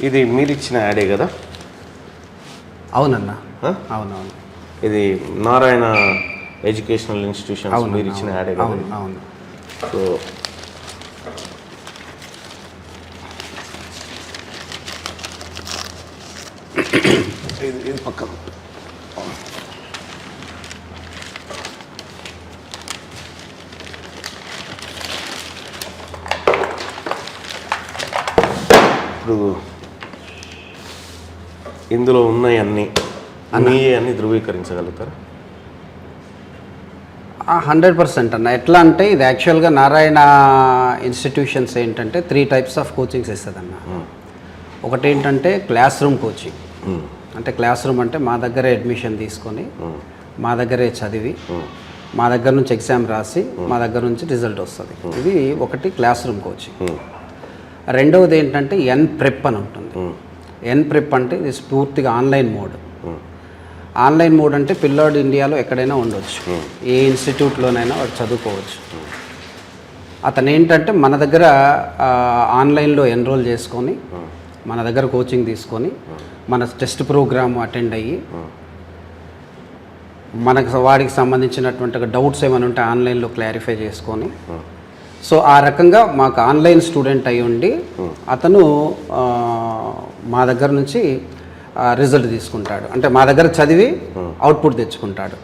ఇది మీరు ఇచ్చిన యాడే కదా? అవునన్నా, అవునవును. ఇది నారాయణ ఎడ్యుకేషనల్ ఇన్స్టిట్యూషన్స్ మీరు ఇచ్చిన యాడే కదా? అవును. సో ఇది పక్కన ఇప్పుడు ఇందులో ఉన్నాయన్నీ అన్నీ ధృవీకరించగలుగుతారా? 100% అన్న. ఎట్లా అంటే ఇది యాక్చువల్గా నారాయణ ఇన్స్టిట్యూషన్స్ ఏంటంటే 3 టైప్స్ ఆఫ్ కోచింగ్స్ ఇస్తుందన్న. ఒకటి ఏంటంటే క్లాస్ రూమ్ కోచింగ్. అంటే క్లాస్ రూమ్ అంటే మా దగ్గరే అడ్మిషన్ తీసుకొని మా దగ్గరే చదివి మా దగ్గర నుంచి ఎగ్జామ్ రాసి మా దగ్గర నుంచి రిజల్ట్ వస్తుంది. ఇది ఒకటి క్లాస్ రూమ్ కోచింగ్. రెండవది ఏంటంటే ప్రెప్ అని ఉంటుంది. ప్రెప్ అంటే ఇది పూర్తిగా ఆన్లైన్ మోడ్. ఆన్లైన్ మోడ్ అంటే పిల్లాడు ఇండియాలో ఎక్కడైనా ఉండొచ్చు, ఏ ఇన్స్టిట్యూట్లోనైనా వాడు చదువుకోవచ్చు. అతను ఏంటంటే మన దగ్గర ఆన్లైన్లో ఎన్రోల్ చేసుకొని మన దగ్గర కోచింగ్ తీసుకొని మన టెస్ట్ ప్రోగ్రామ్ అటెండ్ అయ్యి మనకు వాడికి సంబంధించినటువంటి డౌట్స్ ఏమైనా ఉంటే ఆన్లైన్లో క్లారిఫై చేసుకొని, సో ఆ రకంగా మాకు ఆన్లైన్ స్టూడెంట్ అయి ఉండి అతను మా దగ్గర నుంచి రిజల్ట్ తీసుకుంటాడు. అంటే మా దగ్గర చదివి అవుట్పుట్ తెచ్చుకుంటాడు.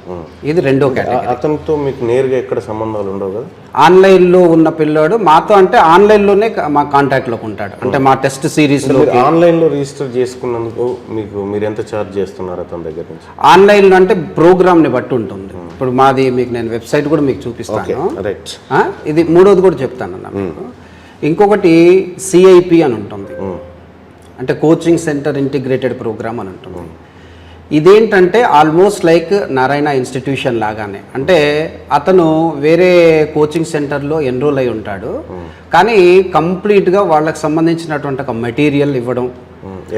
ఇది రెండో కేటగిరీ. అతనితో మీకు నేరుగా ఎక్కడ సంబంధాలు ఉండవు కదా? ఆన్లైన్లో ఉన్న పిల్లాడు మాతో అంటే ఆన్లైన్లోనే మా కాంటాక్ట్లోకి ఉంటాడు. అంటే మా టెస్ట్ సిరీస్లో ఆన్లైన్లో రిజిస్టర్ చేసుకున్నందుకు మీరు ఎంత ఛార్జ్ చేస్తున్నారు అతని దగ్గర నుంచి? ఆన్లైన్లో అంటే ప్రోగ్రామ్ని బట్టి ఉంటుంది. ఇప్పుడు మాది మీకు నేను వెబ్సైట్ కూడా మీకు చూపిస్తాను. ఇది మూడోది కూడా చెప్తాను అన్న మీకు. ఇంకొకటి CIP అని ఉంటుంది, అంటే కోచింగ్ సెంటర్ ఇంటిగ్రేటెడ్ ప్రోగ్రామ్ అని ఉంటుంది. ఇదేంటంటే ఆల్మోస్ట్ లైక్ నారాయణ ఇన్స్టిట్యూషన్ లాగానే. అంటే అతను వేరే కోచింగ్ సెంటర్లో ఎన్రోల్ అయి ఉంటాడు, కానీ కంప్లీట్గా వాళ్ళకి సంబంధించినటువంటి ఒక మెటీరియల్ ఇవ్వడం.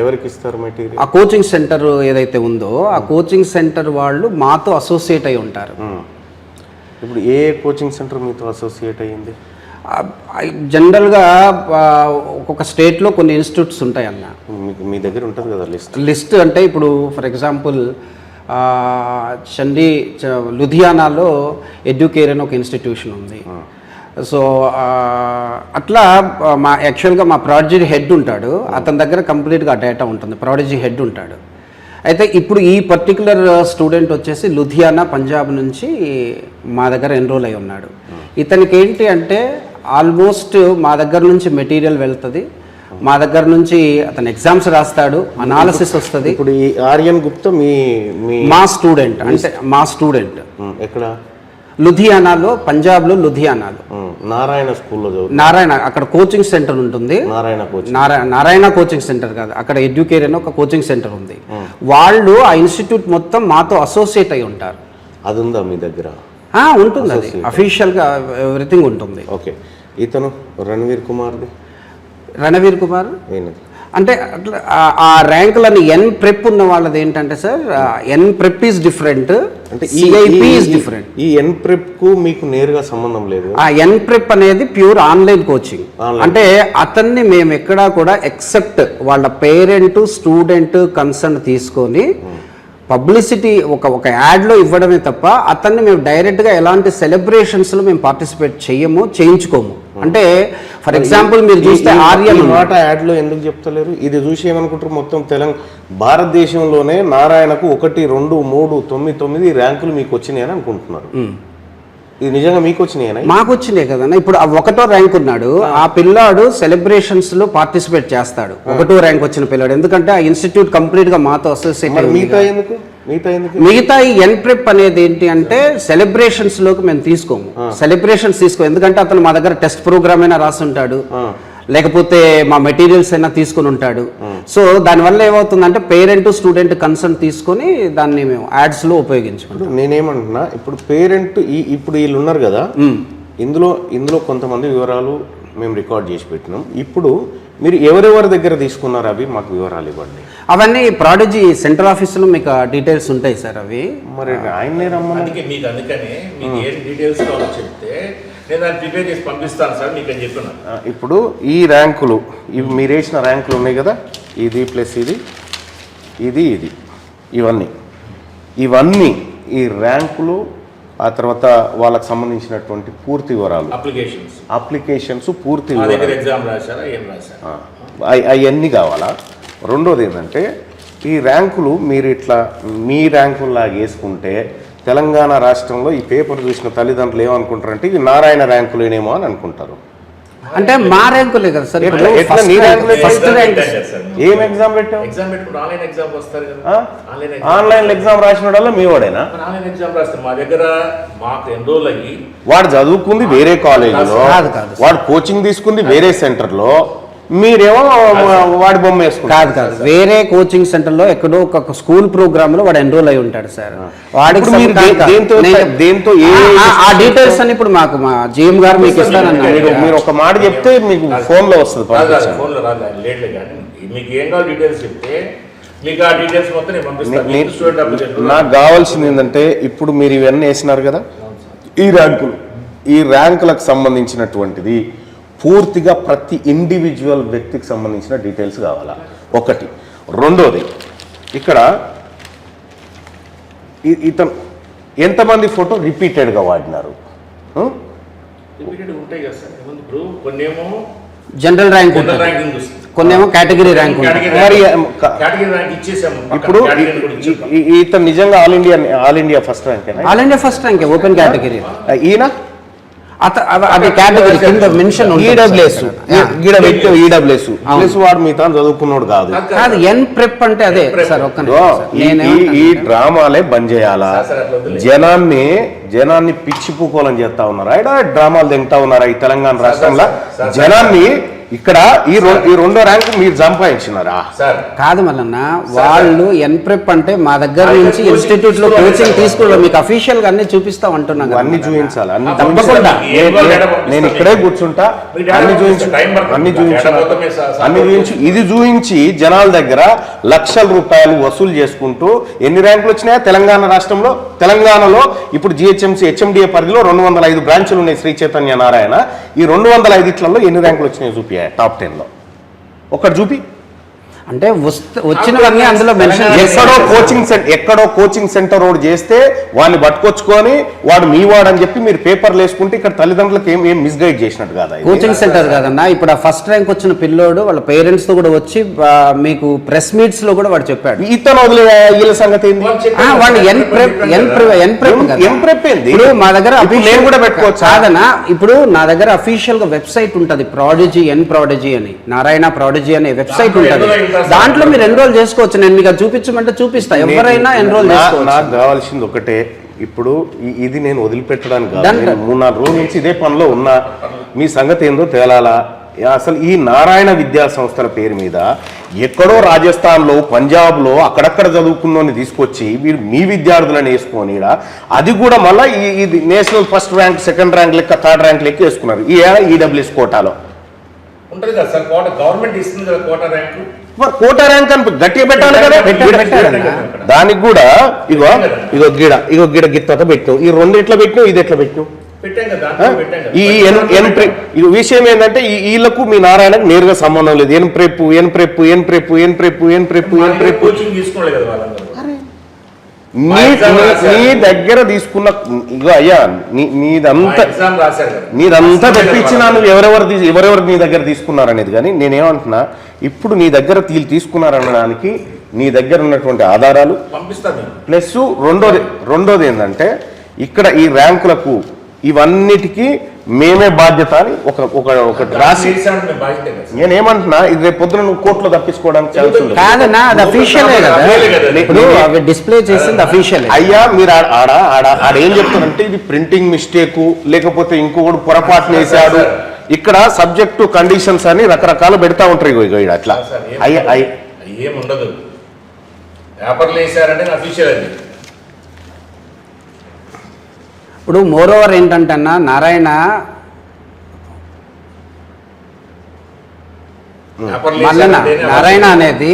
ఎవరికి ఇస్తారు మెటీరియల్? ఆ కోచింగ్ సెంటర్ ఏదైతే ఉందో ఆ కోచింగ్ సెంటర్ వాళ్ళు మాతో అసోసియేట్ అయి ఉంటారు. ఇప్పుడు ఏ కోచింగ్ సెంటర్ మీతో అసోసియేట్ అయ్యింది? జనరల్గా ఒక్కొక్క స్టేట్లో కొన్ని ఇన్స్టిట్యూట్స్ ఉంటాయి అన్న. మీ దగ్గర ఉంటుంది కదా లిస్ట్ అంటే ఇప్పుడు ఫర్ ఎగ్జాంపుల్ లుధియానాలో ఎడ్యుకేర్ అని ఒక ఇన్స్టిట్యూషన్ ఉంది. సో అట్లా యాక్చువల్గా మా ప్రాడజీ హెడ్ ఉంటాడు, అతని దగ్గర కంప్లీట్గా డేటా ఉంటుంది, ప్రాడజీ హెడ్ ఉంటాడు. అయితే ఇప్పుడు ఈ పర్టికులర్ స్టూడెంట్ వచ్చేసి లుధియానా పంజాబ్ నుంచి మా దగ్గర ఎన్రోల్ అయి ఉన్నాడు. ఇతనికి ఏంటి అంటే ఆల్మోస్ట్ మా దగ్గర నుంచి మెటీరియల్ వెళ్తుంది, మా దగ్గర నుంచి అతను ఎగ్జామ్స్ రాస్తాడు, అనాలిసిస్ వస్తుంది. ఇప్పుడు ఈ ఆర్యన్ గుప్తా మా స్టూడెంట్, అంటే మా స్టూడెంట్ ఎక్కడ? లుధియానాలో, పంజాబ్లో లుధియానాలో నారాయణ స్కూల్లో. నారాయణ అక్కడ కోచింగ్ సెంటర్ ఉంటుంది. నారాయణ కోచింగ్ సెంటర్ కాదు, అక్కడ ఎడ్యుకేర్ అని ఒక కోచింగ్ సెంటర్ ఉంది. వాళ్ళు ఆ ఇన్స్టిట్యూట్ మొత్తం మాతో అసోసియేట్ అయి ఉంటారు. అది ఉందా మీ దగ్గర? ఉంటుంది, అది అఫీషియల్గా ఎవ్రీథింగ్ ఉంటుంది. ఓకే. ఇతను రణవీర్ కుమార్ అంటే అట్లా ఆ ర్యాంకులని ప్రెప్ ఉన్న వాళ్ళది ఏంటంటే సార్, ప్రెప్ ఈజ్ డిఫరెంట్, అంటే CIP ఈజ్ డిఫరెంట్. ఈ ప్రెప్ కు మీకు నేరుగా సంబంధం లేదు. ఆ ప్రెప్ అనేది ప్యూర్ ఆన్లైన్ కోచింగ్. అంటే అతన్ని మేము ఎక్కడా కూడా ఎక్సెప్ట్ వాళ్ళ పేరెంట్ స్టూడెంట్ కన్సర్న్ తీసుకొని పబ్లిసిటీ ఒక యాడ్లో ఇవ్వడమే తప్ప అతన్ని మేము డైరెక్ట్గా ఎలాంటి సెలబ్రేషన్స్లో మేము పార్టిసిపేట్ చేయించుకోము. అంటే ఫర్ ఎగ్జాంపుల్ మీరు చూస్తే ఆర్యన్ మాట యాడ్లో ఎందుకు చెప్తలేరు? ఇది చూసి ఏమనుకుంటారు, మొత్తం భారతదేశంలోనే నారాయణకు 1, 2, 3, 9, 9 ర్యాంకులు మీకు వచ్చినాయని అనుకుంటున్నారు. ఇది నిజంగా మీకు వచ్చినాయి? మాకు వచ్చినాయి కదన్నా. ఇప్పుడు 1వ ర్యాంక్ ఉన్నాడు, ఆ పిల్లాడు సెలబ్రేషన్స్ లో పార్టిసిపేట్ చేస్తాడు. 1వ ర్యాంక్ వచ్చిన పిల్లాడు, ఎందుకంటే ఆ ఇన్స్టిట్యూట్ కంప్లీట్ గా మాతో అసోసియేట్. మిగతా ఈ ప్రెప్ అనేది ఏంటి అంటే సెలబ్రేషన్స్ లోకి మేము తీసుకోము. సెలబ్రేషన్స్ ఎందుకంటే అతను మా దగ్గర టెస్ట్ ప్రోగ్రామ్ అయినా రాసి ఉంటాడు, లేకపోతే మా మెటీరియల్స్ అయినా తీసుకుని ఉంటాడు. సో దానివల్ల ఏమవుతుందంటే పేరెంట్ స్టూడెంట్ కన్సర్న్ తీసుకొని దాన్ని మేము యాడ్స్లో ఉపయోగించుకుంటాం. నేనేమంటున్నా, ఇప్పుడు పేరెంట్ ఇప్పుడు వీళ్ళు ఉన్నారు కదా, ఇందులో కొంతమంది వివరాలు మేము రికార్డ్ చేసి పెట్టినాం. ఇప్పుడు మీరు ఎవరెవరి దగ్గర తీసుకున్నారు అవి మాకు వివరాలు ఇవ్వండి. అవన్నీ ప్రాడజీ సెంట్రల్ ఆఫీస్లో మీకు డీటెయిల్స్ ఉంటాయి సార్. అవి మరి ఆయన్నే రమ్మని మీకు, అందుకని మీకు ఏం డీటెయిల్స్ కావాలో చెప్తే నేను దాన్ని ప్రిపేర్ చేసి పంపిస్తాను సార్ మీకు అని చెప్తున్నాను. ఇప్పుడు ఈ ర్యాంకులు, ఇవి మీరు వేసిన ర్యాంకులు ఉన్నాయి కదా, ఇది ప్లస్ ఇది ఇది ఇది ఇవన్నీ ఈ ర్యాంకులు, ఆ తర్వాత వాళ్ళకి సంబంధించినటువంటి పూర్తి వివరాలు, అప్లికేషన్స్ పూర్తి అవన్నీ కావాలా. రెండోది ఏంటంటే ఈ ర్యాంకులు మీరు ఇట్లా మీ ర్యాంకుల్లాగా వేసుకుంటే తెలంగాణ రాష్ట్రంలో ఈ పేపర్ చూసిన తల్లిదండ్రులు ఏమనుకుంటారంటే ఇవి నారాయణ ర్యాంకులేనేమో అని అనుకుంటారు. అంటే మా ర్యాంకులే కదా సార్. ఫస్ట్ ర్యాంక్ ఏం ఎగ్జామ్ పెట్టావు? ఆన్లైన్ ఎగ్జామ్ రాసిన వాళ్ళ మీ వాడేనా? వాడు చదువుకుంది వేరే కాలేజీలో, వాడు కోచింగ్ తీసుకుంది వేరే సెంటర్లో, మీరేమో వాడి బొమ్మ వేసుకుంటారు. కాదు వేరే కోచింగ్ సెంటర్ లో ఎక్కడో ఒక స్కూల్ ప్రోగ్రామ్ లో వాడు ఎన్రోల్ అయి ఉంటాడు సార్. వాడికి దేంతో ఆ డీటెయిల్స్ అని ఇప్పుడు మాకు మా జిఎం గారు మీకు ఇస్తారన్నారు. మీరు ఒక మాట చెప్తే మీకు ఫోన్ లో వస్తుంది. నాకు కావాల్సింది ఏంటంటే ఇప్పుడు మీరు ఇవన్నీ వేసినారు కదా, ఈ ర్యాంకులకు సంబంధించినటువంటిది పూర్తిగా ప్రతి ఇండివిజువల్ వ్యక్తికి సంబంధించిన డీటెయిల్స్ కావాలా ఒకటి. రెండోది ఇక్కడ ఇతను ఎంతమంది ఫోటో రిపీటెడ్గా వాడినారు? జనరల్ ర్యాంక్, కొన్నేమో కేటగిరీ ర్యాంక్. మరి ఇప్పుడు ఇతను నిజంగా all India first rank, all India first rank open category. ఈయన అది కేటగిరీ కింద మెన్షన్ ఈడబ్ల్యూఎస్ ప్లస్ వాడు మిగతా చదువుకున్నాడు కాదు. ఎన్ ప్రెప్ అంటే అదే సార్. ఈ డ్రామాలే బంద్ చేయాలా? జనాన్ని పిచ్చిపుకోవాలని చేస్తా ఉన్నారా? ఇక్కడ డ్రామాలు తింటా ఉన్నారా ఈ తెలంగాణ రాష్ట్రంలో? జనాన్ని ఇక్కడ ఈ రెండో ర్యాంక్ మీరు సంపాదించినారా? కాదు మల్లన్న, వాళ్ళు ఎన్ప్రెప్ అంటే మా దగ్గర నుంచి ఇన్స్టిట్యూట్ లో కోచింగ్ తీసుకోవడం మీకు అఫీషియల్ గా అన్ని చూపిస్తాం అంటున్నాను. అన్ని చూపించాలి, అన్ని తప్పకుండా. నేను ఇక్కడే కూర్చుంటా, అన్ని చూపించి ఇది చూపించి జనాల దగ్గర లక్షల రూపాయలు వసూలు చేసుకుంటూ ఎన్ని ర్యాంకులు వచ్చినాయా తెలంగాణ రాష్ట్రంలో? తెలంగాణలో ఇప్పుడు జిహెచ్ఎంసీ హెచ్ఎండిఏ పరిధిలో 205 బ్రాంచులు ఉన్నాయి శ్రీ చైతన్య నారాయణ. ఈ 205 ఎన్ని ర్యాంకులు వచ్చినాయి చూపి టాప్ 10 లో ఒకటి చూపి. అంటే వచ్చినవన్నీ అందులో మెన్షన్. ఎక్కడో కోచింగ్ సెంటర్ రోడ్ చేస్తే వాడిని పట్టుకొచ్చుకొని వాడు మీ వాడు అని చెప్పి మీరు పేపర్లు వేసుకుంటే ఇక్కడ తల్లిదండ్రులకు ఏం మిస్గైడ్ చేసినట్టు కాదా? కోచింగ్ సెంటర్ కాదన్నా. ఇప్పుడు ఆ ఫస్ట్ ర్యాంక్ వచ్చిన పిల్లోడు వాళ్ళ పేరెంట్స్ తో కూడా వచ్చి మీకు ప్రెస్ మీట్స్ లో కూడా వాడు చెప్పాడు. ఇతను వదిలే వీళ్ళ సంగతి ఏంది? వాళ్ళు ఇప్పుడు మా దగ్గర నేను కూడా పెట్టుకోవచ్చు కాదన్నా. ఇప్పుడు నా దగ్గర అఫీషియల్ గా వెబ్సైట్ ఉంటది, ప్రాడిజీ అని, నారాయణ ప్రాడిజీ అనే వెబ్సైట్ ఉంటది. దాంట్లో మీరు ఎన్రోల్ చేసుకోవచ్చు. నేను మీకు చూపించమంటే చూపిస్తా, ఎవరైనా ఎన్రోల్ చేసుకోవచ్చు. నాకు కావాల్సింది ఒకటే, ఇప్పుడు ఇది నేను వదిలిపెట్టడానికి కాదు, 3-4 రోజుల నుంచి ఇదే పనిలో ఉన్నా. మీ సంగతి ఏందో తేలాలా? అసలు ఈ నారాయణ విద్యా సంస్థల పేరు మీద ఎక్కడో రాజస్థాన్లో, పంజాబ్లో అక్కడక్కడ చదువుకున్నోని తీసుకొచ్చి మీరు మీ విద్యార్థులను వేసుకొని అది కూడా మళ్ళీ ఇది national first rank, second rank లెక్క, థర్డ్ ర్యాంక్ లెక్క వేసుకున్నారు. ఈ ఈడబ్ల్యూఎస్ కోటాలో ఉంటుంది కదా సార్, గవర్నమెంట్ ఇస్తుంది కదా కోటా ర్యాంకు. కోటా ర్యాంక్ అని గట్టిగా పెట్టాలి కదా. దానికి కూడా ఇగో గిడ గిత్త పెట్టినావు, ఈ రెండు ఎట్లా పెట్టినావు, ఇది ఎట్లా పెట్టినావు? ఈ విషయం ఏంటంటే వీళ్ళకు మీ నారాయణకు నేరుగా సంబంధం లేదు. నీ దగ్గర తీసుకున్న ఇగో అయ్యా నీదంతా తెప్పించినా నువ్వు ఎవరెవరు నీ దగ్గర తీసుకున్నారనేది. కానీ నేనేమంటున్నా, ఇప్పుడు నీ దగ్గర తీసుకున్నారనడానికి నీ దగ్గర ఉన్నటువంటి ఆధారాలు ప్లస్ రెండోది ఏంటంటే ఇక్కడ ఈ ర్యాంకులకు ఇవన్నిటికీ మేమే బాధ్యత అని ఒకటి రాసి. నేనేమంటున్నా, ఇది రేపు పొద్దున నువ్వు కోర్టులో తప్పించుకోవడానికి ఛాన్స్ ఉంది. డిస్ప్లే చేసింది అఫీషియల్. అయ్యా మీరు ఆడ ఏం చెప్తారంటే ఇది ప్రింటింగ్ మిస్టేక్, లేకపోతే ఇంకొకటి పొరపాటున వేసాడు. ఇక్కడ సబ్జెక్టు కండిషన్స్ అని రకరకాలు పెడతా ఉంటారు. ఇక అట్లా ఏముండదు, పేపర్లు వేసారంటే అఫీషియల్ అది. ఇప్పుడు మోరోవర్ ఏంటంటే అన్న, నారాయణ అనేది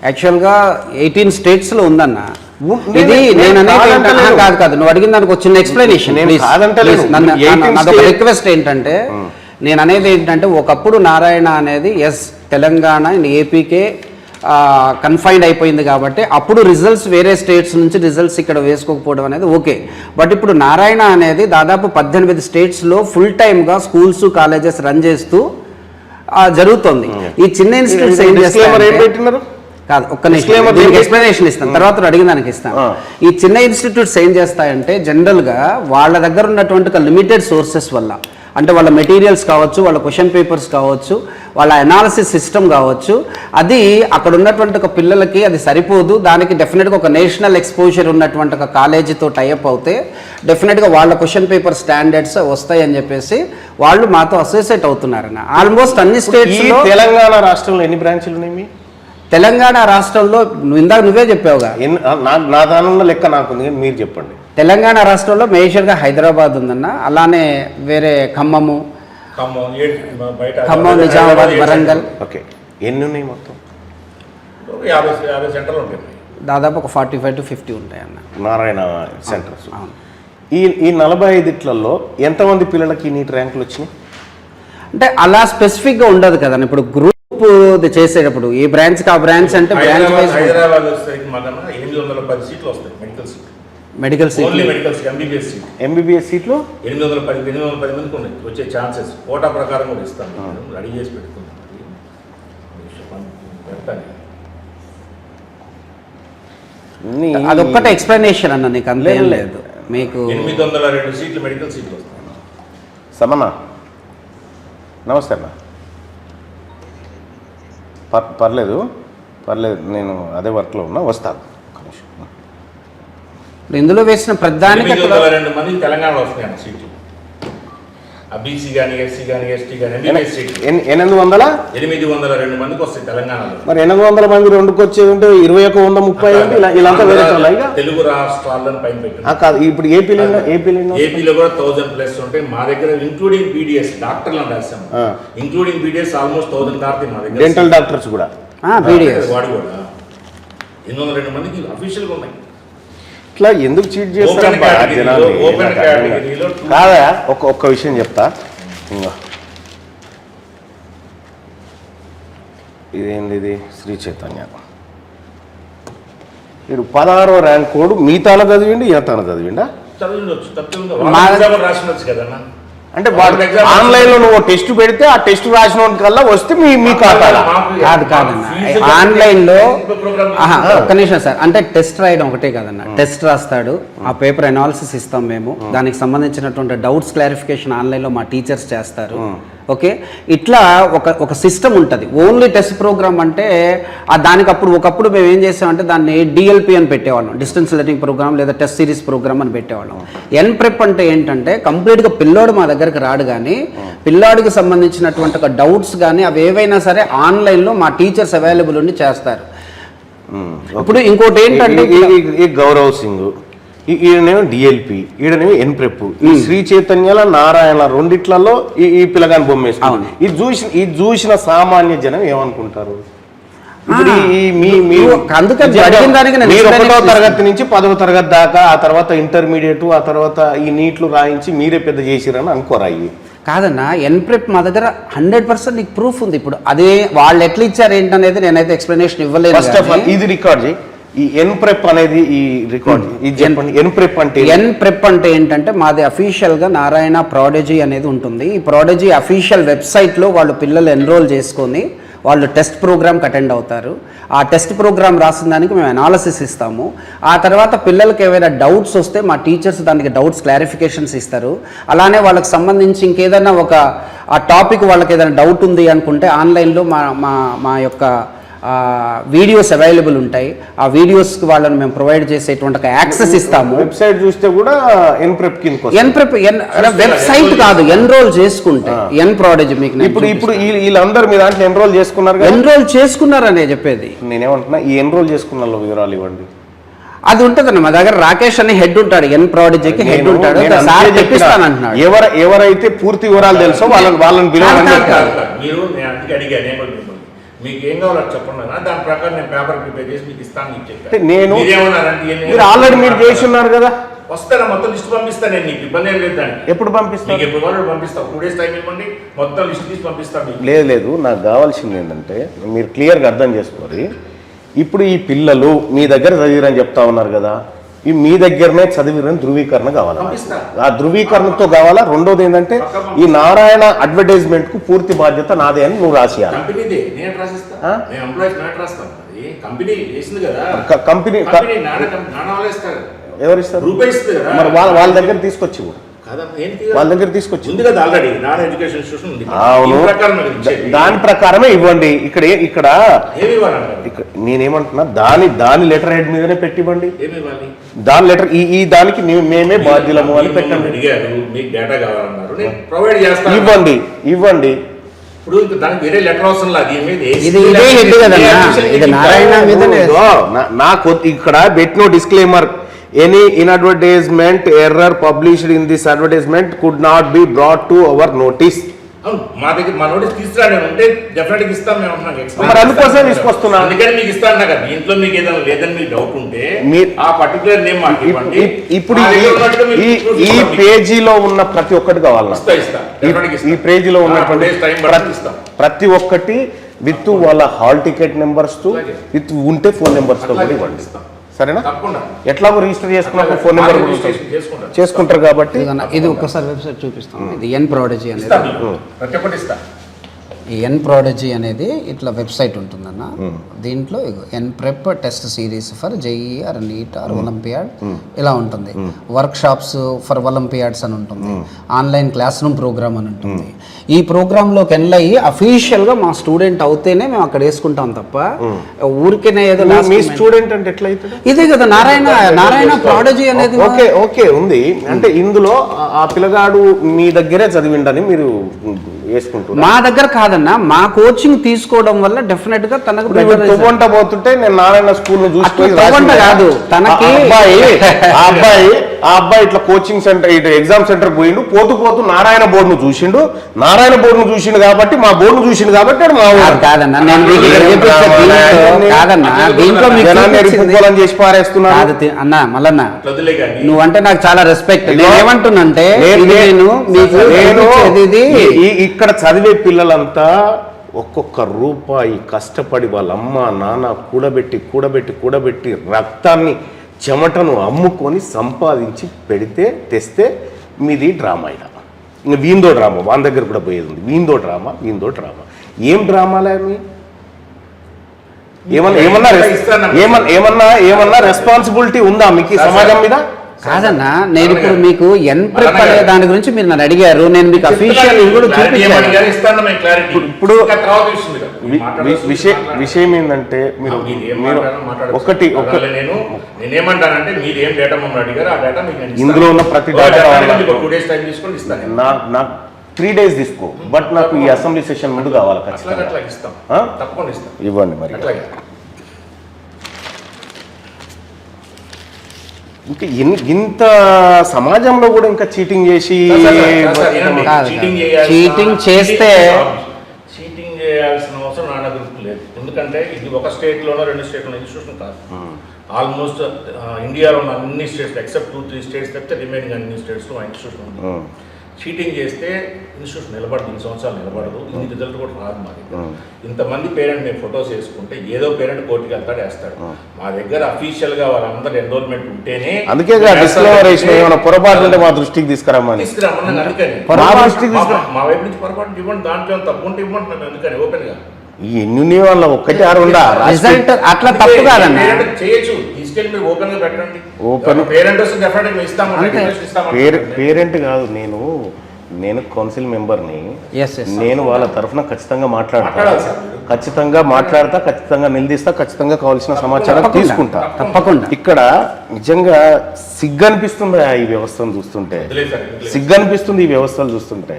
యాక్చువల్గా 18 స్టేట్స్లో ఉందన్న. ఇది నేను అనేది కాదు, నువ్వు అడిగిన దానికి ఒక చిన్న ఎక్స్ప్లెనేషన్. నాదొక రిక్వెస్ట్ ఏంటంటే, నేను అనేది ఏంటంటే ఒకప్పుడు నారాయణ అనేది తెలంగాణ అండ్ ఏపీకే కన్ఫైన్డ్ అయిపోయింది కాబట్టి అప్పుడు రిజల్ట్స్ వేరే స్టేట్స్ నుంచి రిజల్ట్స్ ఇక్కడ వేసుకోకపోవడం అనేది ఓకే. బట్ ఇప్పుడు నారాయణ అనేది దాదాపు 18 స్టేట్స్లో ఫుల్ టైమ్గా స్కూల్స్ కాలేజెస్ రన్ చేస్తూ జరుగుతుంది. ఈ చిన్న ఇన్స్టిట్యూట్స్ ఏం చేస్తారు కాదు, ఒక్క నిమిషం ఎక్స్ప్లెనేషన్ ఇస్తాను, తర్వాత అడిగిన దానికి ఇస్తాను. ఈ చిన్న ఇన్స్టిట్యూట్స్ ఏం చేస్తాయంటే జనరల్గా వాళ్ళ దగ్గర ఉన్నటువంటి లిమిటెడ్ సోర్సెస్ వల్ల, అంటే వాళ్ళ మెటీరియల్స్ కావచ్చు, వాళ్ళ క్వశ్చన్ పేపర్స్ కావచ్చు, వాళ్ళ అనాలిసిస్ సిస్టమ్ కావచ్చు, అది అక్కడ ఉన్నటువంటి ఒక పిల్లలకి అది సరిపోదు. దానికి డెఫినెట్గా ఒక నేషనల్ ఎక్స్పోజర్ ఉన్నటువంటి ఒక కాలేజీతో టైఅప్ అవుతే డెఫినెట్గా వాళ్ళ క్వశ్చన్ పేపర్ స్టాండర్డ్స్ వస్తాయి అని చెప్పేసి వాళ్ళు మాతో అసోసియేట్ అవుతున్నారన్న. ఆల్మోస్ట్ అన్ని స్టేట్స్లో. తెలంగాణ రాష్ట్రంలో ఎన్ని బ్రాంచ్లు ఉన్నాయి? తెలంగాణ రాష్ట్రంలో ఇందాక నువ్వే చెప్పావుగా, నా దానిలో లెక్క నాకుంది, మీరు చెప్పండి. తెలంగాణ రాష్ట్రంలో మేజర్గా హైదరాబాద్ ఉందన్న, అలానే వేరే ఖమ్మము, నిజామాబాద్, వరంగల్. ఓకే, ఎన్ని ఉన్నాయి మొత్తం? 50 సెంటర్లు ఉంటాయి, దాదాపు ఒక 45 to 50 ఉంటాయి అన్న నారాయణ సెంటర్స్. ఈ 45లలో ఎంతమంది పిల్లలకి నీట్ ర్యాంకులు వచ్చినాయి? అంటే అలా స్పెసిఫిక్గా ఉండదు కదండి. ఇప్పుడు గ్రూప్ చేసేటప్పుడు ఏ బ్రాంచ్కి ఆ బ్రాంచ్ అంటే బ్రాంచ్ వైజ్. హైదరాబాద్ వచ్చేసరికి 810 సీట్లు వస్తాయి మెడికల్ సీట్, ఎంబీబీఎస్ సీట్లు 810 మందికి ఉన్నాయి వచ్చే ఛాన్సెస్. కోటా ప్రకారం కూడా ఇస్తాను, రెడీ చేసి పెట్టుకున్నాను. అదొక్కటే ఎక్స్ప్లెనేషన్ అన్న, నీకు అంతే లేదు. మీకు 802 సీట్లు మెడికల్ సీట్లు వస్తాయి. సమన్నా, నమస్తే అన్న. పర్లేదు, నేను అదే వర్క్లో ఉన్నా, వస్తాను. ఇందులో వేసిన ప్రధాని 802 మంది తెలంగాణలో వస్తున్నాయి సీట్లు. బీసీ కానీ, ఎస్సీ కానీ, ఎస్టీ కానీ, 802 మందికి వస్తాయి తెలంగాణలో. మరి 800 మంది రెండుకి వచ్చే ఉంటే 2130 ఇలా తెలుగు రాష్ట్రాలను పైన పెట్టారు. కాదు, ఇప్పుడు ఏపీలో కూడా 1000+ ఉంటాయి. మా దగ్గర ఇంక్లూడింగ్ బీడీఎస్ డాక్టర్లను రాశాము, ఇంక్లూడింగ్ బీడీఎస్ ఆల్మోస్ట్ 1000 దాటి మా దగ్గర. డెంటల్ డాక్టర్స్ కూడా వాడు కూడా 802 మందికి అఫీషియల్గా ఉన్నాయి. ఇట్లా ఎందుకు చీట్ చేస్తారు కాదా? ఒక్క విషయం చెప్తా. ఇదేంది, ఇది శ్రీ చైతన్య. వీడు 16వ ర్యాంక్ కోడు మీ తాను చదివిండి, ఈయన తాను చదివిండా? రాసినచ్చు కదన్నా. అంటే ఆన్లైన్లో నువ్వు టెస్ట్ పెడితే ఆ టెస్ట్ రాసిన కల్లా వస్తే మీ ఖాతా కాదన్న. ఆన్లైన్లో ఒక్క నిమిషం సార్, అంటే టెస్ట్ రాయడం ఒకటే కదన్న. టెస్ట్ రాస్తాడు, ఆ పేపర్ అనాలిసిస్ ఇస్తాం మేము, దానికి సంబంధించినటువంటి డౌట్స్ క్లారిఫికేషన్ ఆన్లైన్లో మా టీచర్స్ చేస్తారు. ఓకే, ఇట్లా ఒక సిస్టమ్ ఉంటుంది. ఓన్లీ టెస్ట్ ప్రోగ్రామ్ అంటే దానికి ఒకప్పుడు మేము ఏం చేసామంటే దాన్ని డిఎల్పి అని పెట్టేవాళ్ళం, డిస్టెన్స్ లెర్నింగ్ ప్రోగ్రామ్ లేదా టెస్ట్ సిరీస్ ప్రోగ్రామ్ అని పెట్టేవాళ్ళం. ఎన్ప్రెప్ అంటే ఏంటంటే కంప్లీట్గా పిల్లోడు మా దగ్గరికి రాడు, కానీ పిల్లాడికి సంబంధించినటువంటి ఒక డౌట్స్ కానీ అవి ఏవైనా సరే ఆన్లైన్లో మా టీచర్స్ అవైలబుల్ ఉండి చేస్తారు. ఇప్పుడు ఇంకోటి ఏంటంటే ఈ గౌరవ్ సింగ్, ఈయనేమో డిఎల్పి, ఈడనేమో ఎన్ప్రెప్. ఈ శ్రీ చైతన్యాల నారాయణ రెండిట్లలో ఈ పిల్లగాని బొమ్మ వేసుకున్నాను. ఇది చూసిన సామాన్య జనం ఏమనుకుంటారు? మీరు 1వ తరగతి నుంచి 10వ తరగతి దాకా, ఆ తర్వాత ఇంటర్మీడియట్, ఆ తర్వాత ఈ నీట్లు రాయించి మీరే పెద్ద చేసిరని అనుకోరా? ఇవి కాదన్నా, ఎన్ప్రెప్ మా దగ్గర 100% నీకు ప్రూఫ్ ఉంది. ఇప్పుడు అదే వాళ్ళు ఎట్లా ఇచ్చారు ఏంటనేది నేనైతే ఎక్స్ప్లెనేషన్ ఇవ్వలేదు. ఫస్ట్ ఆఫ్ ఆల్ ఇది రికార్డ్ చేయి. ఈ ఎన్ప్రెప్ అనేది ఈ రికార్డ్ ఎన్ప్రెప్ అంటే ఏంటంటే మాది అఫీషియల్గా నారాయణ ప్రాడజీ అనేది ఉంటుంది. ఈ ప్రాడజీ అఫీషియల్ వెబ్సైట్లో వాళ్ళు పిల్లలు ఎన్రోల్ చేసుకొని వాళ్ళు టెస్ట్ ప్రోగ్రామ్కి అటెండ్ అవుతారు. ఆ టెస్ట్ ప్రోగ్రామ్ రాసిన దానికి మేము అనాలిసిస్ ఇస్తాము. ఆ తర్వాత పిల్లలకి ఏవైనా డౌట్స్ వస్తే మా టీచర్స్ దానికి డౌట్స్ క్లారిఫికేషన్స్ ఇస్తారు. అలానే వాళ్ళకి సంబంధించి ఇంకేదైనా ఆ టాపిక్ వాళ్ళకి ఏదైనా డౌట్ ఉంది అనుకుంటే ఆన్లైన్లో మా యొక్క వీడియోస్ అవైలబుల్ ఉంటాయి. ఆ వీడియోస్కి వాళ్ళని మేము ప్రొవైడ్ చేసేటువంటి ఒక యాక్సెస్ ఇస్తాము. వెబ్సైట్ చూస్తే కూడా ఎన్ప్రెప్ వెబ్సైట్ కాదు, ఎన్రోల్ చేసుకుంటే ఎన్ ప్రాడజీ మీకు ఇప్పుడు వీళ్ళందరూ మీ దాంట్లో ఎన్రోల్ చేసుకున్నారనే చెప్పేది. నేనేమంటున్నా, ఈ ఎన్రోల్ చేసుకున్న వివరాలు ఇవ్వండి. అది ఉంటుందన్న మా దగ్గర. రాకేష్ అని హెడ్ ఉంటాడు, ఎన్ ప్రాడజీకి హెడ్ ఉంటాడు. ఎవరైతే పూర్తి వివరాలు తెలుసో వాళ్ళని మీకు ఏం కావాలో చెప్పండి, దాని ప్రకారం నేను పేపర్ ప్రిపేర్ చేసి మీకు ఇస్తాను. మీరు ఆల్రెడీ మీరు చేసి ఉన్నారు కదా, వస్తారా? మొత్తం లిస్ట్ పంపిస్తాను నేను, నీకు ఇబ్బంది ఏం లేదు. దానికి ఎప్పుడు పంపిస్తాను? ఎప్పుడు వాళ్ళు పంపిస్తాను, 2 days టైం ఇవ్వండి, మొత్తం లిస్ట్ తీసి పంపిస్తాను. లేదు, నాకు కావాల్సింది ఏంటంటే మీరు క్లియర్గా అర్థం చేసుకోవాలి. ఇప్పుడు ఈ పిల్లలు మీ దగ్గర చదివిరని చెప్తా ఉన్నారు కదా, ఈ మీ దగ్గరనే చదివిరని ధృవీకరణ కావాలా? పంపిస్తా. ఆ ధృవీకరణతో కావాలా? రెండోది ఏంటంటే ఈ నారాయణ అడ్వర్టైజ్మెంట్ కు పూర్తి బాధ్యత నాదే అని నువ్వు రాసియాలి. కంపెనీదే నేను రాసిస్తా, నేను ఎంప్లాయీస్ నాట్ రాస్తాను. అది కంపెనీ వేసింది కదా, కంపెనీ నాన్న వాళ్ళు ఇస్తారు. ఎవరిస్తారు? రూపాయి ఇస్తుంది కదా, మరి వాళ్ళ దగ్గర తీసుకొచ్చి వాళ్ళ దగ్గర తీసుకొచ్చి ఉంది కదా ఆల్రెడీ నాన్ ఎడ్యుకేషన్ ఇన్స్టిట్యూషన్ ఉంది. అవును, ఈ ప్రకారం నాకు ఇచ్చేది. దాని ప్రకారమే ఇవ్వండి. ఇక్కడ ఏమి ఇవ్వాలంటారు? నేనేమంటున్నా, దాని లెటర్ హెడ్ మీదనే పెట్టివ్వండి. ఏమి ఇవ్వాలి? దాని లెటర్ ఈ దానికి మేమే బాధ్యులము అని పెట్టండి. అడిగారు, మీకు డేటా కావాలన్నారు, నేను ప్రొవైడ్ చేస్తాను. ఇవ్వండి. ఇప్పుడు ఇంకా దానికి వేరే లెటర్ అవసరం లేదు. ఇదే హెడ్ కదన్నా, ఇది నారాయణ మీదనే. నాకు ఇక్కడ పెట్టిన disclaimer, any inadvertisement error published in this advertisement could not be brought to our notice. మా దగ్గర మా నోటీస్ తీసుకురా, నేను ఉంటే డెఫినెట్ గా ఇస్తాను. మేము మరి అందుకోసం తీసుకొస్తున్నా. అందుకని మీకు ఇస్తాను. నాకు దీంట్లో మీకు ఏదైనా లేదని మీకు డౌట్ ఉంటే ఆ పర్టికులర్ నేమ్ మాకు ఇవ్వండి. ఇప్పుడు ఈ పేజీలో ఉన్న ప్రతి ఒక్కటి కావాలన్నా, ఈ పేజీలో ఉన్నటువంటి ప్రతి ఒక్కటి విత్ వాళ్ళ హాల్ టికెట్ నెంబర్స్ తో, విత్ ఉంటే ఫోన్ నెంబర్స్ తో కూడా ఇవ్వండి. సరేనా? ఎట్లాగో రిజిస్టర్ చేసుకున్నప్పుడు ఫోన్ నెంబర్ చేసుకుంటారు కాబట్టి ఇది ఒక్కసారి వెబ్సైట్ చూపిస్తాం. ఇది ఎన్ ప్రాడజీ అనేది, ఈ ఎన్ ప్రాడజీ అనేది ఇట్లా వెబ్సైట్ ఉంటుందన్న. దీంట్లో N prep test series for JEE or NEET or Olympiad ఇలా ఉంటుంది. వర్క్ షాప్స్ ఫర్ ఒలింపియాడ్స్ అని ఉంటుంది. ఆన్లైన్ క్లాస్ రూమ్ ప్రోగ్రామ్ అని ఉంటుంది. ఈ ప్రోగ్రాంలోకి ఎన్లయ్యి అఫీషియల్గా మా స్టూడెంట్ అవుతేనే మేము అక్కడ వేసుకుంటాం తప్ప ఊరికేనే ఏదో మీ స్టూడెంట్ అంటే ఎట్లా అవుతుంది? ఇదే కదా నారాయణ ప్రాడజీ అనేది. ఓకే ఉంది అంటే ఇందులో ఆ పిల్లగాడు మీ దగ్గరే చదివిండని మీరు వేసుకుంటున్నారు. మా దగ్గర కాదన్నా, మా కోచింగ్ తీసుకోవడం వల్ల డెఫినెట్ గా తనకు తువ్వంట పోతుంటే నేను నారాయణ స్కూల్ ను చూసుకొని కాదు తనకి ఆ అబ్బాయి ఇట్లా కోచింగ్ సెంటర్ ఇట్లా ఎగ్జామ్ సెంటర్ పోయిండు, పోతూ నారాయణ బోర్డును చూసిండు కాబట్టి మా బోర్డును చూసిండు కాబట్టి కాదన్నా, చేసి పారేస్తున్నా అన్నా. మల్లన్న, నువ్వంటే నాకు చాలా రెస్పెక్ట్. ఏమంటున్నంటే ఇక్కడ చదివే పిల్లలంతా ఒక్కొక్క రూపాయి కష్టపడి వాళ్ళ అమ్మ నాన్న కూడబెట్టి రక్తాన్ని చెమటను అమ్ముకొని సంపాదించి తెస్తే మీది డ్రామా. ఇంకా వీందో డ్రామా వాళ్ళ దగ్గర కూడా పోయేది ఉంది. వీందో డ్రామా ఏం డ్రామాలే మీ ఏమన్నా రెస్పాన్సిబిలిటీ ఉందా మీకు సమాజం మీద? కాదన్నా, నేను ఇప్పుడు మీకు ఎన్ ప్రెప్ అనే దాని గురించి మీరు నన్ను అడిగారు, నేను మీకు అఫీషియల్ కూడా చూపించాను. ఇప్పుడు విషయం ఏంటంటే మీరు నేనేమంటానంటే మీరు ఏం డేటా మమ్మల్ని అడిగారు, ఆ డేటా మీకు ఇందులో ఉన్న ప్రతి డేటా 2 days టైం తీసుకొని ఇస్తాను. నాకు 3 days తీసుకో, బట్ నాకు ఈ అసెంబ్లీ సెషన్ ముందు కావాలి ఖచ్చితంగా. తప్పకుండా ఇస్తాం, ఇవ్వండి. మరి ఇంకా ఇంత సమాజంలో కూడా ఇంకా చీటింగ్ చేసి చీటింగ్ చేస్తే చీటింగ్ చేయాల్సిన అవసరం నా దగ్గర లేదు. ఎందుకంటే ఇది ఒక స్టేట్లోనో 2 స్టేట్లోనో ఇన్స్టిట్యూషన్ కాదు. ఆల్మోస్ట్ ఇండియాలో ఉన్న అన్ని స్టేట్స్ ఎక్సెప్ట్ 2-3 స్టేట్స్ తప్పితే రిమైనింగ్ అన్ని స్టేట్స్లో ఆ ఇన్స్టిట్యూషన్ ఉంది. చీటింగ్ చేస్తే ఇన్స్టిట్యూషన్ నిలబడదు, 2 సంవత్సరాలు నిలబడదు. ఇన్ని రిజల్ట్ కూడా రాదు. మా దగ్గర ఇంతమంది పేరెంట్ మేము ఫొటోస్ వేసుకుంటే ఏదో పేరెంట్ కోర్టుకి వెళ్తాడు, వేస్తాడు. మా దగ్గర అఫీషియల్గా వాళ్ళందరూ ఎన్రోల్మెంట్ ఉంటేనే, అందుకే పొరపాటు ఉంటే మా దృష్టికి తీసుకురమ్మని. అందుకని మా వైపు నుంచి పొరపాటు ఇవ్వండి, దాంట్లో తప్పు ఉంటే ఇవ్వండి. అందుకని ఓపెన్ గా ఎన్ని వాళ్ళ ఒక్కటి 6 రిజల్ట్ అట్లా తప్పు కాదన్నా, చేయొచ్చు. తీసుకెళ్ళి మీరు ఓపెన్ గా పెట్టండి. పేరెంట్ వస్తే డెఫినెట్ గా ఇస్తాము. పేరెంట్ కాదు, నేను కౌన్సిల్ మెంబర్ని. నేను వాళ్ళ తరఫున ఖచ్చితంగా మాట్లాడతా, ఖచ్చితంగా నిలదీస్తా, ఖచ్చితంగా కావాల్సిన సమాచారం తీసుకుంటా తప్పకుండా. ఇక్కడ నిజంగా సిగ్గనిపిస్తుంది ఈ వ్యవస్థను చూస్తుంటే, ఈ వ్యవస్థలు చూస్తుంటే.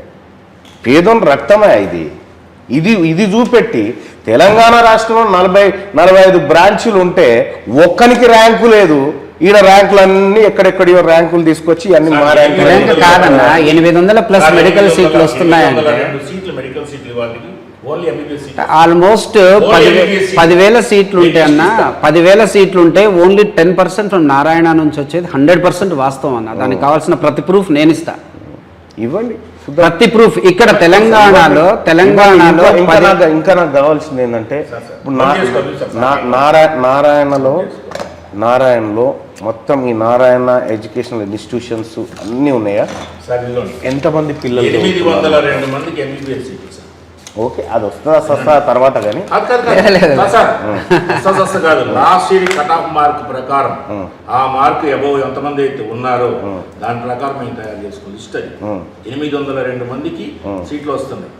పేదోని రక్తమే ఇది చూపెట్టి తెలంగాణ రాష్ట్రంలో 40-45 బ్రాంచులు ఉంటే ఒక్కనికి ర్యాంకు లేదు. ఈడ ర్యాంకులన్నీ ఎక్కడెక్కడో ర్యాంకులు తీసుకొచ్చి అన్ని మా ర్యాంకు కాదన్నా, 800+ మెడికల్ సీట్లు వస్తున్నాయంటే ఆల్మోస్ట్ 10,000 సీట్లు ఉంటాయి అన్న. 10,000 సీట్లు ఉంటే ఓన్లీ 10% నారాయణ నుంచి వచ్చేది 100% వాస్తవం అన్న. దానికి కావాల్సిన ప్రతి ప్రూఫ్ నేను ఇస్తా. ఇవ్వండి. ప్రతి ప్రూఫ్ ఇక్కడ తెలంగాణలో ఇంకా నాకు కావాల్సింది ఏంటంటే ఇప్పుడు నారాయణలో మొత్తం ఈ నారాయణ ఎడ్యుకేషనల్ ఇన్స్టిట్యూషన్స్ అన్నీ ఉన్నాయా? ఎంతమంది పిల్లలు? 802 మందికి MBBS సీట్లు సార్. ఓకే, అది వస్తుందా తర్వాత కానీ కాదు. Last year cut off mark ప్రకారం ఆ మార్క్ అబౌవ్ ఎంతమంది అయితే ఉన్నారో దాని ప్రకారం మేము తయారు చేసుకోవాలి లిస్ట్. అది 802 మందికి సీట్లు వస్తున్నాయి.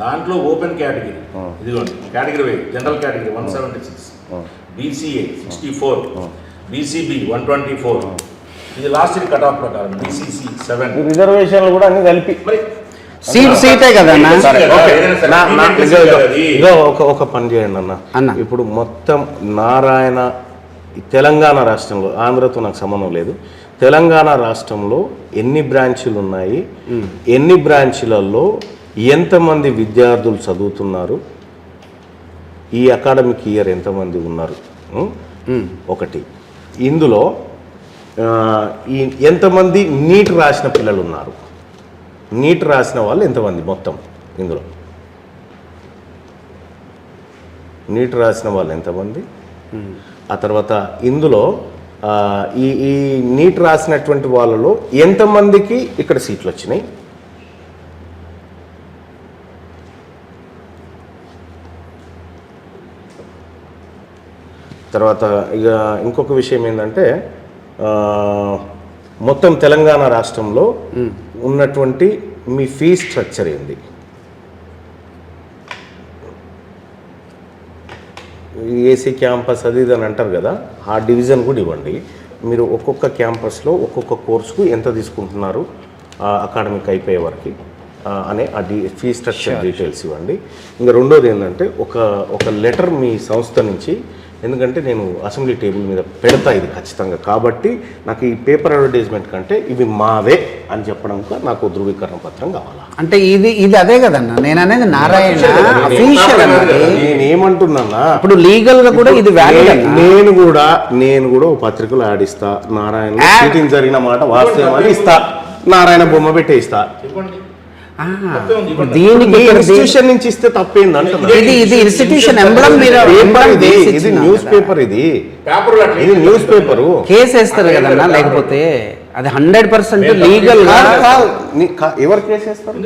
దాంట్లో ఓపెన్ కేటగిరీ ఇదిగోండి, category wise general category 176, BCA 64, BCB 124. ఇది లాస్ట్ ఇయర్ కట్ ఆఫ్ ప్రకారం. BCC 7. రిజర్వేషన్లు కూడా అన్ని కలిపి మరి సీటే కదా ఒక పని చేయండి అన్న. ఇప్పుడు మొత్తం నారాయణ తెలంగాణ రాష్ట్రంలో, ఆంధ్రతో నాకు సంబంధం లేదు, తెలంగాణ రాష్ట్రంలో ఎన్ని బ్రాంచీలు ఉన్నాయి, ఎన్ని బ్రాంచీలలో ఎంతమంది విద్యార్థులు చదువుతున్నారు, ఈ అకాడమిక్ ఇయర్ ఎంతమంది ఉన్నారు ఒకటి. ఇందులో ఎంతమంది నీట్ రాసిన పిల్లలు ఉన్నారు, నీట్ రాసిన వాళ్ళు ఎంతమంది మొత్తం, ఇందులో నీట్ రాసిన వాళ్ళు ఎంతమంది, ఆ తర్వాత ఇందులో ఈ నీట్ రాసినటువంటి వాళ్ళలో ఎంతమందికి ఇక్కడ సీట్లు వచ్చినాయి, తర్వాత ఇక ఇంకొక విషయం ఏంటంటే మొత్తం తెలంగాణ రాష్ట్రంలో ఉన్నటువంటి మీ ఫీ స్ట్రక్చర్ ఏంది, ఏసీ క్యాంపస్ అది ఇది అని అంటారు కదా, ఆ డివిజన్ కూడా ఇవ్వండి. మీరు ఒక్కొక్క క్యాంపస్లో ఒక్కొక్క కోర్సుకు ఎంత తీసుకుంటున్నారు అకాడమిక్ అయిపోయే వరకు అనే ఆ ఫీ స్ట్రక్చర్ డీటెయిల్స్ ఇవ్వండి. ఇంకా రెండోది ఏంటంటే ఒక లెటర్ మీ సంస్థ నుంచి, ఎందుకంటే నేను అసెంబ్లీ టేబుల్ మీద పెడతా ఇది ఖచ్చితంగా, కాబట్టి నాకు ఈ పేపర్ అడ్వర్టైజ్మెంట్ కంటే ఇవి మావే అని చెప్పడానికి నాకు ధృవీకరణ పత్రం కావాలా. అంటే ఇది అదే కదన్నా నేను అనేది, నారాయణ అఫీషియల్ అన్నది. నేనేమంటున్నా, ఇప్పుడు లీగల్ గా కూడా ఇది వ్యాలిడ్. నేను కూడా ఒక పత్రికలు ఆడిస్తా, నారాయణ షూటింగ్ జరిగిన మాట వాస్తవం అని ఇస్తా, నారాయణ బొమ్మ పెట్టే ఇస్తా. దీనికి ఇన్స్టిట్యూషన్ నుంచి ఇస్తే తప్పేంది అంటున్నా. ఇది ఇన్స్టిట్యూషన్ ఎంబ్లమ్ మీద ఇది న్యూస్ పేపర్, ఇది న్యూస్ పేపర్. కేసు వేస్తారు కదన్నా, లేకపోతే అది 100% లీగల్ గా. ఎవరు కేసు వేస్తారు?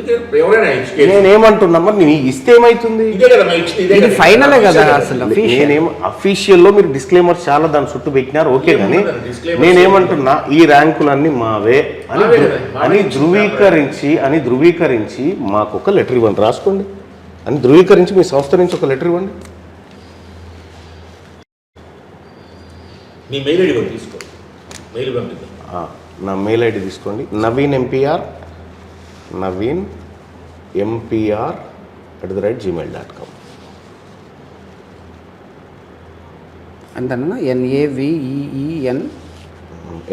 నేనేమంటున్నా, మరి నీ ఇస్తే ఏమైతుంది? ఇది ఫైనలే కదా అసలు. నేనేమో అఫీషియల్ లో మీరు డిస్క్లైమర్ చాలా దాని చుట్టూ పెట్టినారు, ఓకే, కానీ నేనేమంటున్నా ఈ ర్యాంకులన్నీ మావే అని ధృవీకరించి మాకు ఒక లెటర్ ఇవ్వండి, రాసుకోండి అని ధృవీకరించి మీ సంస్థ నుంచి ఒక లెటర్ ఇవ్వండి. మీ మెయిల్ ఐడి తీసుకో, మెయిల్ పంపిద్దాం. నా మెయిల్ ఐడి తీసుకోండి, naveenmpr@gmail.com. అంతేనా?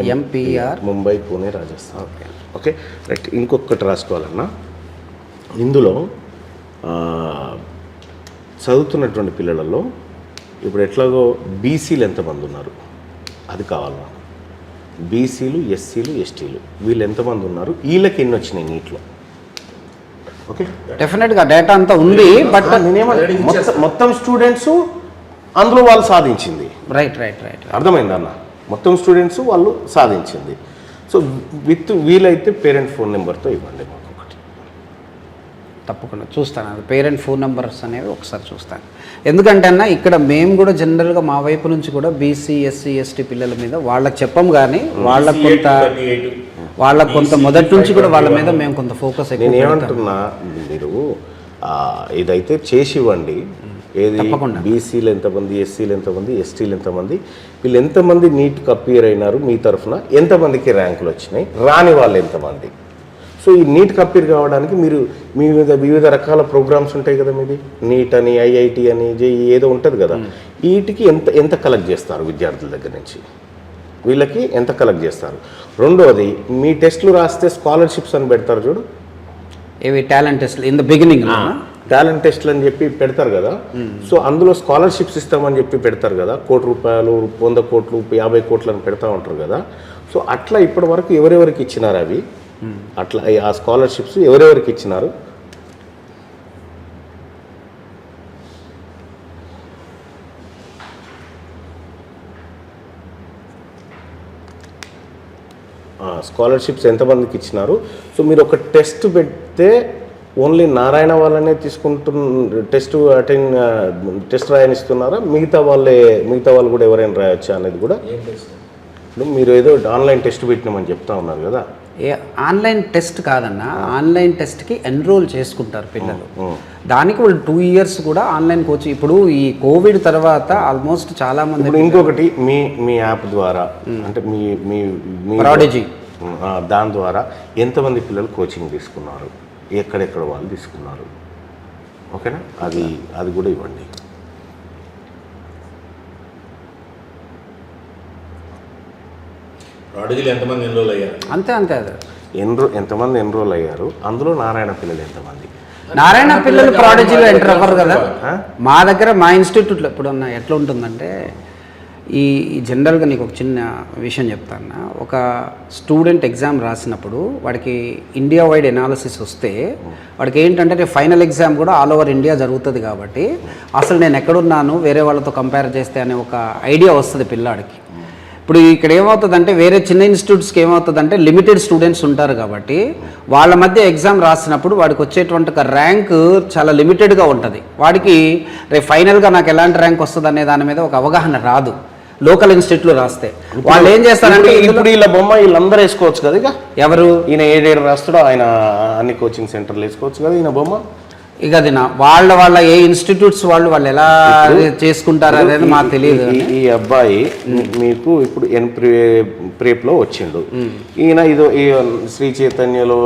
NAVEENMPR Mumbai, Pune, Rajasthan. Okay right. ఇంకొకటి రాసుకోవాలన్నా, ఇందులో చదువుతున్నటువంటి పిల్లలలో ఇప్పుడు ఎట్లాగో బీసీలు ఎంతమంది ఉన్నారు అది కావాలి నాకు. బీసీలు, ఎస్సీలు, ఎస్టీలు వీళ్ళు ఎంతమంది ఉన్నారు, వీళ్ళకి ఎన్ని వచ్చినాయి నీట్లో? ఓకే, డెఫినెట్గా డేటా అంతా ఉంది. బట్ మొత్తం స్టూడెంట్స్ అందులో వాళ్ళు సాధించింది. రైట్ అర్థమైంది అన్న, మొత్తం స్టూడెంట్స్ వాళ్ళు సాధించింది. సో వీలైతే పేరెంట్ ఫోన్ నెంబర్తో ఇవ్వండి మాకు ఒకటి. తప్పకుండా చూస్తాను, అది పేరెంట్ ఫోన్ నెంబర్స్ అనేవి ఒకసారి చూస్తాను. ఎందుకంటే అన్న ఇక్కడ మేము కూడా జనరల్గా మా వైపు నుంచి కూడా బీసీ, ఎస్సీ, ఎస్టీ పిల్లల మీద వాళ్ళకి చెప్పం, కానీ వాళ్ళకు కొంత మొదటి నుంచి కూడా వాళ్ళ మీద మేము కొంత ఫోకస్. నేను ఏమంటున్నా, మీరు ఇదైతే చేసి ఇవ్వండి. ఏది బీసీలు ఎంతమంది, ఎస్సీలు ఎంతమంది, ఎస్టీలు ఎంతమంది, వీళ్ళు ఎంతమంది నీట్కి అపియర్ అయినారు, మీ తరఫున ఎంతమందికి ర్యాంకులు వచ్చినాయి, రాని వాళ్ళు ఎంతమంది. సో ఈ నీట్కి అపియర్ కావడానికి మీరు మీ మీద వివిధ రకాల ప్రోగ్రామ్స్ ఉంటాయి కదా, మీది నీట్ అని, ఐఐటి అని, జేఈ ఏదో ఉంటుంది కదా, వీటికి ఎంత కలెక్ట్ చేస్తారు విద్యార్థుల దగ్గర నుంచి, వీళ్ళకి ఎంత కలెక్ట్ చేస్తారు? రెండోది, మీ టెస్టులు రాస్తే స్కాలర్షిప్స్ అని పెడతారు చూడు, ఏవి టాలెంట్ టెస్ట్లు ఇన్ ద బిగినింగ్, టాలెంట్ టెస్ట్లు అని చెప్పి పెడతారు కదా. సో అందులో స్కాలర్షిప్స్ ఇస్తామని చెప్పి పెడతారు కదా, ₹1 కోటి, 100 కోట్లు, 50 కోట్లు అని పెడతా ఉంటారు కదా. సో అట్లా ఇప్పటి వరకు ఎవరెవరికి ఇచ్చినారు అవి అట్లా ఆ స్కాలర్షిప్స్ ఎవరెవరికి ఇచ్చినారు? స్కాలర్షిప్స్ ఎంతమందికి ఇచ్చినారు? సో మీరు ఒక టెస్ట్ పెడితే ఓన్లీ నారాయణ వాళ్ళనే టెస్ట్ రాయనిస్తున్నారా? మిగతా వాళ్ళు కూడా ఎవరైనా రాయొచ్చా అనేది కూడా? ఇప్పుడు మీరు ఏదో ఆన్లైన్ టెస్ట్ పెట్టినామని చెప్తా ఉన్నారు కదా. ఆన్లైన్ టెస్ట్ కాదన్న, ఆన్లైన్ టెస్ట్కి ఎన్రోల్ చేసుకుంటారు పిల్లలు. దానికి వాళ్ళు 2 years కూడా ఆన్లైన్ కోచింగ్. ఇప్పుడు ఈ కోవిడ్ తర్వాత ఆల్మోస్ట్ చాలా మంది. ఇప్పుడు ఇంకొకటి మీ యాప్ ద్వారా అంటే మీ ప్రాడిజీ దాని ద్వారా ఎంతమంది పిల్లలు కోచింగ్ తీసుకున్నారు, ఎక్కడెక్కడ వాళ్ళు తీసుకున్నారు? ఓకేనా, అది కూడా ఇవ్వండి. ప్రాడిజీలు ఎంతమంది ఎన్రోల్ అయ్యారు? అంతే అదే ఎంతమంది ఎన్రోల్ అయ్యారు, అందులో నారాయణ పిల్లలు ఎంతమంది? నారాయణ పిల్లలు ప్రాడిజీలో ఎంటర్ అవ్వరు కదా. మా దగ్గర మా ఇన్స్టిట్యూట్లో ఇప్పుడు ఎట్లా ఉంటుందంటే, ఈ జనరల్గా నీకు ఒక చిన్న విషయం చెప్తాను. ఒక స్టూడెంట్ ఎగ్జామ్ రాసినప్పుడు వాడికి ఇండియా వైడ్ ఎనాలిసిస్ వస్తే వాడికి ఏంటంటే ఫైనల్ ఎగ్జామ్ కూడా ఆల్ ఓవర్ ఇండియా జరుగుతుంది కాబట్టి అసలు నేను ఎక్కడున్నాను వేరే వాళ్ళతో కంపేర్ చేస్తే అనే ఒక ఐడియా వస్తుంది పిల్లాడికి. ఇప్పుడు ఇక్కడ ఏమవుతుందంటే వేరే చిన్న ఇన్స్టిట్యూట్స్కి ఏమవుతుందంటే లిమిటెడ్ స్టూడెంట్స్ ఉంటారు కాబట్టి వాళ్ళ మధ్య ఎగ్జామ్ రాసినప్పుడు వాడికి వచ్చేటువంటి ఒక ర్యాంక్ చాలా లిమిటెడ్గా ఉంటుంది. వాడికి రేపు ఫైనల్గా నాకు ఎలాంటి ర్యాంక్ వస్తుంది అనే దాని మీద ఒక అవగాహన రాదు. లోకల్ ఇన్స్టిట్యూట్లో రాస్తే వాళ్ళు ఏం చేస్తారంటే ఇప్పుడు వీళ్ళ బొమ్మ వీళ్ళందరూ వేసుకోవచ్చు కదా. ఇక ఎవరు ఈయన ఏడేడు రాస్తాడో ఆయన అన్ని కోచింగ్ సెంటర్లు వేసుకోవచ్చు కదా ఈయన బొమ్మ. ఇక అది వాళ్ళ ఏ ఇన్స్టిట్యూట్స్ వాళ్ళు ఎలా చేసుకుంటారు అనేది మాకు తెలియదు. ఈ అబ్బాయి మీకు ఇప్పుడు ప్రేప్లో వచ్చిండు, ఈయన ఈ శ్రీ చైతన్యలో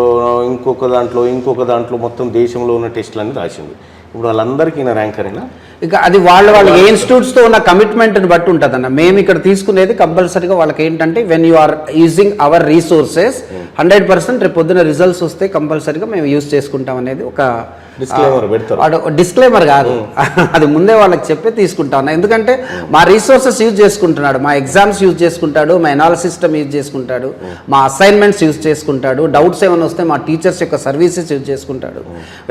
ఇంకొక దాంట్లో మొత్తం దేశంలో ఉన్న టెస్టులన్నీ రాసిండు. ఇప్పుడు వాళ్ళందరికీ ఈయన ర్యాంకరేనా? ఇక అది వాళ్ళ ఏ ఇన్స్టిట్యూట్స్తో ఉన్న కమిట్మెంట్ని బట్టి ఉంటుంది అన్న. మేము ఇక్కడ తీసుకునేది కంపల్సరీగా వాళ్ళకి ఏంటంటే when you are using our resources 100% రేపు పొద్దున రిజల్ట్స్ వస్తే కంపల్సరీగా మేము యూజ్ చేసుకుంటాం అనేది ఒక డిస్క్లైమర్ కాదు, అది ముందే వాళ్ళకి చెప్పి తీసుకుంటాను. ఎందుకంటే మా రీసోర్సెస్ యూజ్ చేసుకుంటున్నాడు, మా ఎగ్జామ్స్ యూజ్ చేసుకుంటాడు, మా ఎనాలిసిస్ సిస్టమ్ యూజ్ చేసుకుంటాడు, మా అసైన్మెంట్స్ యూజ్ చేసుకుంటాడు, డౌట్స్ ఏమైనా వస్తే మా టీచర్స్ యొక్క సర్వీసెస్ యూజ్ చేసుకుంటాడు.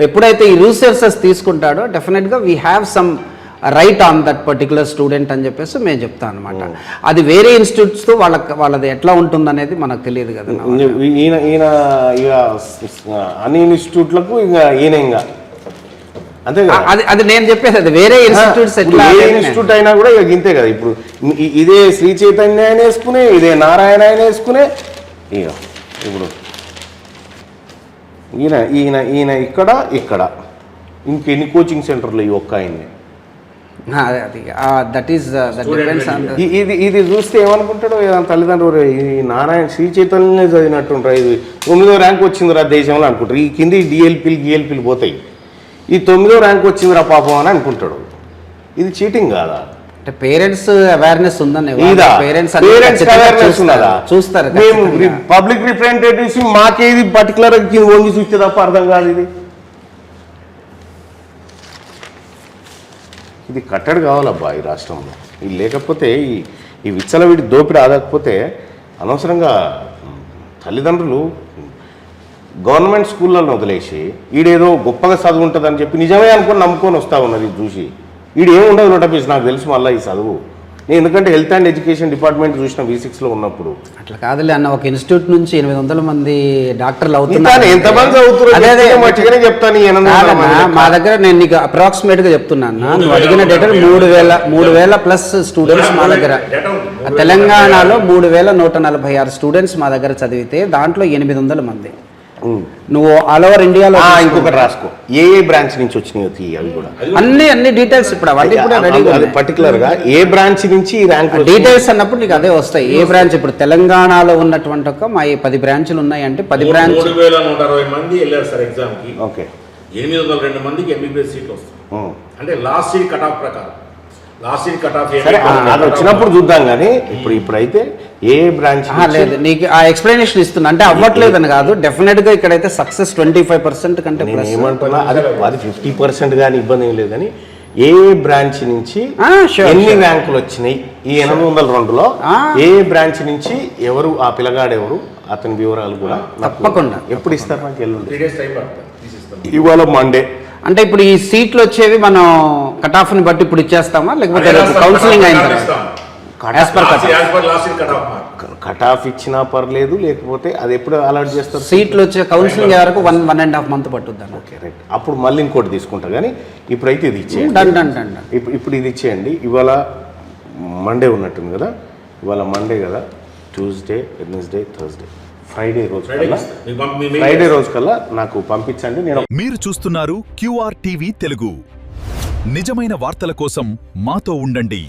ఎప్పుడైతే ఈ రీసోర్సెస్ తీసుకుంటాడో డెఫినెట్గా we have some right on that particular student అని చెప్పేసి మేము చెప్తాను అనమాట. అది వేరే ఇన్స్టిట్యూట్స్తో వాళ్ళది ఎట్లా ఉంటుందనేది మనకు తెలియదు కదా. ఈయన ఇక అన్ని ఇన్స్టిట్యూట్లకు ఇక ఈయన ఇంకా అంతే కదా. అది నేను చెప్పేది అది వేరే ఇన్స్టిట్యూట్స్ ఇన్స్టిట్యూట్ అయినా కూడా ఇక ఇంతే కదా. ఇప్పుడు ఇదే శ్రీ చైతన్య ఆయన వేసుకునే, ఇదే నారాయణ ఆయన వేసుకునే, ఇక ఇప్పుడు ఈయన ఇక్కడ ఇంకెన్ని కోచింగ్ సెంటర్లు ఈ ఒక్క ఆయన్ని ఇది చూస్తే ఏమనుకుంటాడు తల్లిదండ్రులు, ఈ నారాయణ శ్రీ చైతన్య చదివినట్టుంటారు, ఇది 9వ ర్యాంక్ వచ్చిందిరా దేశంలో అనుకుంటారు. ఈ కింది గిఎల్పీలు పోతాయి, ఈ 9వ ర్యాంక్ వచ్చిందిరా పాపం అని అనుకుంటాడు. ఇది చీటింగ్ కాదా? అంటే పేరెంట్స్ అవేర్నెస్ ఉందని పేరెంట్స్ ఉన్నదా చూస్తారు. మేము పబ్లిక్ రిప్రజెంటేటివ్స్ మాకేది పర్టికులర్ వంగి చూస్తే తప్ప అర్థం కాదు. ఇది కట్టడి కావాలబ్బా ఈ రాష్ట్రంలో. ఇది లేకపోతే ఈ విచ్చలవిడి దోపిడీ ఆదకపోతే అనవసరంగా తల్లిదండ్రులు గవర్నమెంట్ స్కూళ్ళను వదిలేసి ఈడేదో గొప్పగా చదువు ఉంటుందని చెప్పి నిజమే అనుకుని నమ్ముకొని వస్తూ ఉన్నది చూసి. ఈడు ఏమి ఉండదు నోటపీస్ నాకు తెలుసు మళ్ళీ ఈ చదువు. నేను ఎందుకంటే హెల్త్ అండ్ ఎడ్యుకేషన్ డిపార్ట్మెంట్ చూసిన V6లో ఉన్నప్పుడు అట్లా కాదులే అన్న. ఒక ఇన్స్టిట్యూట్ నుంచి 800 మంది డాక్టర్లు అవుతున్నారు. ఎంతమంది అవుతున్నారు చెప్తాను. మా దగ్గర నేను నీకు అప్రాక్సిమేట్ గా చెప్తున్నాను, నువ్వు అడిగిన డేటా 3000 ప్లస్ స్టూడెంట్స్ మా దగ్గర. తెలంగాణలో 3146 స్టూడెంట్స్ మా దగ్గర చదివితే దాంట్లో 800 మంది. నువ్వు ఆల్ ఓవర్ ఇండియాలో ఇంకొకటి రాసుకో, ఏ బ్రాంచ్ నుంచి వచ్చినాయి అవి కూడా అన్ని డీటెయిల్స్ ఇప్పుడు అవన్నీ కూడా రెడీగా పర్టికులర్ గా ఏ బ్రాంచ్ నుంచి ర్యాంక్ డీటెయిల్స్ అన్నప్పుడు నీకు అదే వస్తాయి. ఏ బ్రాంచ్ ఇప్పుడు తెలంగాణలో ఉన్నటువంటి ఒక మా 10 బ్రాంచ్లు ఉన్నాయి అంటే 10 బ్రాంచ్ 3160 మంది వెళ్ళారు సార్ ఎగ్జామ్ కి. ఓకే, 802 మందికి MBBS సీట్లు వస్తాయి. అంటే లాస్ట్ సీట్ కట్ ఆఫ్ ప్రకారం అది వచ్చినప్పుడు చూద్దాం. కానీ ఇప్పుడైతే ఏ బ్రాంచ్ లేదు. నీకు ఆ ఎక్స్ప్లెనేషన్ ఇస్తున్నా అంటే అవ్వట్లేదని కాదు. డెఫినెట్ గా ఇక్కడైతే సక్సెస్ 25% కంటే ఏమంటున్నా అది 50% కానీ ఇబ్బంది ఏం లేదు. కానీ ఏ బ్రాంచ్ నుంచి sure, ఎన్ని sure. ర్యాంకులు వచ్చినాయి ఈ 802లో ఏ బ్రాంచ్ నుంచి ఎవరు ఆ పిల్లగాడు ఎవరు అతని వివరాలు కూడా నాకు తప్పకుండా. ఎప్పుడు ఇస్తారు నాకు ఎల్లుండి 3 days టైం పడుతుంది తీసిస్తాం. ఇవాళ మండే అంటే ఇప్పుడు ఈ సీట్లు వచ్చేవి మనం కట్ ఆఫ్ ని బట్టి ఇప్పుడు ఇచ్చేస్తామా లేకపోతే కౌన్సిలింగ్ అయిన తర్వాత As per cut off. Cut off ఇచ్చినా పర్లేదు, లేకపోతే అది ఎప్పుడు అలాట్ చేస్తారు సీట్లు వచ్చే కౌన్సిలింగ్ వరకు 1.5 month పట్టుద్ది అన్న. ఓకే రైట్, అప్పుడు మళ్ళీ ఇంకోటి తీసుకుంటా. కానీ ఇప్పుడైతే ఇది ఇచ్చేయండి. Done done done done. ఇప్పుడు ఇది ఇచ్చేయండి. ఇవాళ మండే ఉన్నట్టుంది కదా, ఇవాళ మండే కదా, ట్యూస్డే, వెడ్నెస్డే, థర్స్డే, ఫ్రైడే రోజు కల్లా ఫ్రైడే రోజు కల్లా నాకు పంపించండి. నేను మీరు చూస్తున్నారు క్యూఆర్ టీవీ తెలుగు. నిజమైన వార్తల కోసం మాతో ఉండండి.